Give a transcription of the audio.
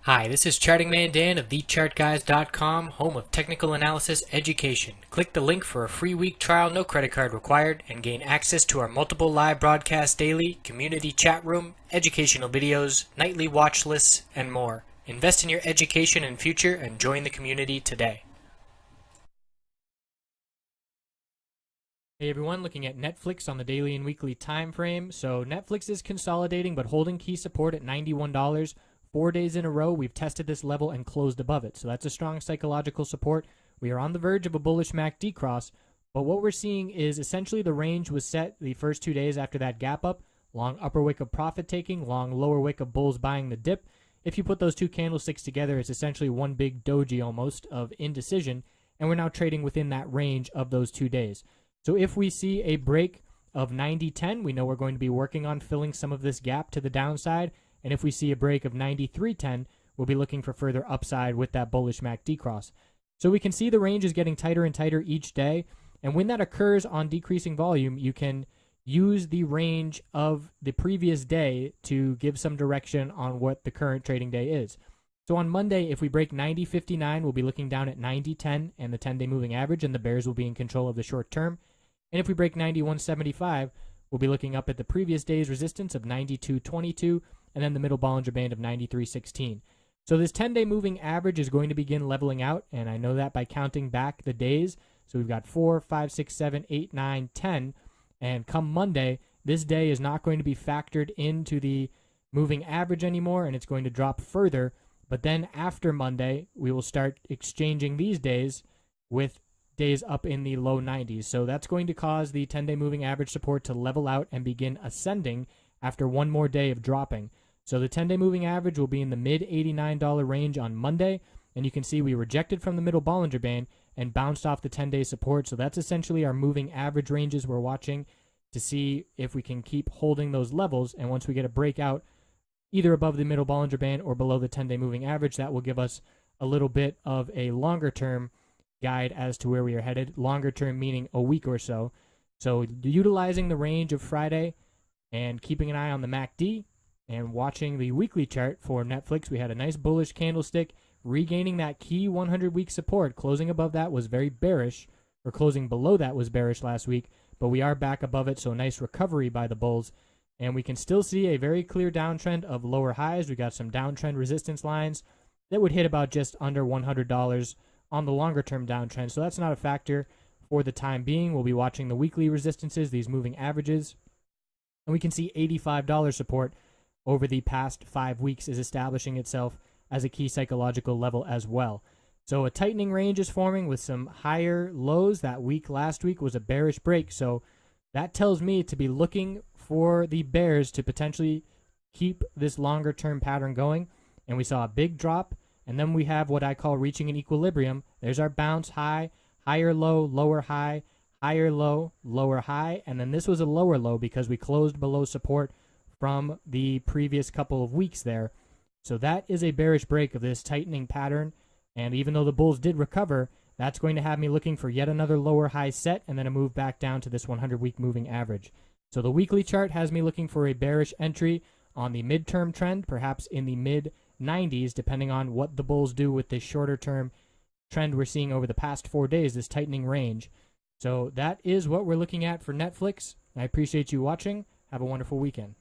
Hi, this is Charting Man Dan of TheChartGuys.com, home of technical analysis education. Click the link for a free week trial, no credit card required, and gain access to our multiple live broadcasts daily, community chat room, educational videos, nightly watch lists, and more. Invest in your education and future and join the community today. Hey everyone, looking at Netflix on the daily and weekly time frame. So Netflix is consolidating but holding key support at $91. 4 days in a row, we've tested this level and closed above it. So that's a strong psychological support. We are on the verge of a bullish MACD cross, but what we're seeing is essentially the range was set the first 2 days after that gap up. Long upper wick of profit taking, long lower wick of bulls buying the dip. If you put those two candlesticks together, it's essentially one big doji almost of indecision, and we're now trading within that range of those 2 days. So if we see a break of 90.10, we know we're going to be working on filling some of this gap to the downside. And if we see a break of 93.10, we'll be looking for further upside with that bullish MACD cross. So we can see the range is getting tighter and tighter each day. And when that occurs on decreasing volume, you can use the range of the previous day to give some direction on what the current trading day is. So on Monday, if we break 90.59, we'll be looking down at 90.10 and the 10-day moving average, and the bears will be in control of the short term. And if we break 91.75, we'll be looking up at the previous day's resistance of 92.22, and then the middle Bollinger Band of 93.16. So this 10-day moving average is going to begin leveling out, and I know that by counting back the days. So we've got 4, 5, 6, 7, 8, 9, 10, and come Monday, this day is not going to be factored into the moving average anymore, and it's going to drop further. But then after Monday, we will start exchanging these days with days up in the low 90s. So that's going to cause the 10-day moving average support to level out and begin ascending after one more day of dropping. So the 10-day moving average will be in the mid-$89 range on Monday, and you can see we rejected from the middle Bollinger Band and bounced off the 10-day support. So that's essentially our moving average ranges we're watching to see if we can keep holding those levels. And once we get a breakout either above the middle Bollinger Band or below the 10-day moving average, that will give us a little bit of a longer-term guide as to where we are headed. Longer term meaning a week or so. So utilizing the range of Friday and keeping an eye on the MACD and watching the weekly chart for Netflix, we had a nice bullish candlestick regaining that key 100-week support. Closing above that was very bearish, or closing below that was bearish last week, but we are back above it, so a nice recovery by the bulls. And we can still see a very clear downtrend of lower highs. We got some downtrend resistance lines that would hit about just under $100 on the longer term downtrend, so that's not a factor for the time being. We'll be watching the weekly resistances, these moving averages, and we can see $85 support over the past 5 weeks is establishing itself as a key psychological level as well. So a tightening range is forming with some higher lows. That week last week was a bearish break, so that tells me to be looking for the bears to potentially keep this longer term pattern going. And we saw a big drop, and then we have what I call reaching an equilibrium. There's our bounce high, higher low, lower high, higher low, lower high, and then this was a lower low because we closed below support from the previous couple of weeks there. So that is a bearish break of this tightening pattern, and even though the bulls did recover, that's going to have me looking for yet another lower high set and then a move back down to this 100-week moving average. So the weekly chart has me looking for a bearish entry on the midterm trend, perhaps in the mid-90s, depending on what the bulls do with this shorter term trend we're seeing over the past 4 days, this tightening range. So that is what we're looking at for Netflix. I appreciate you watching. Have a wonderful weekend.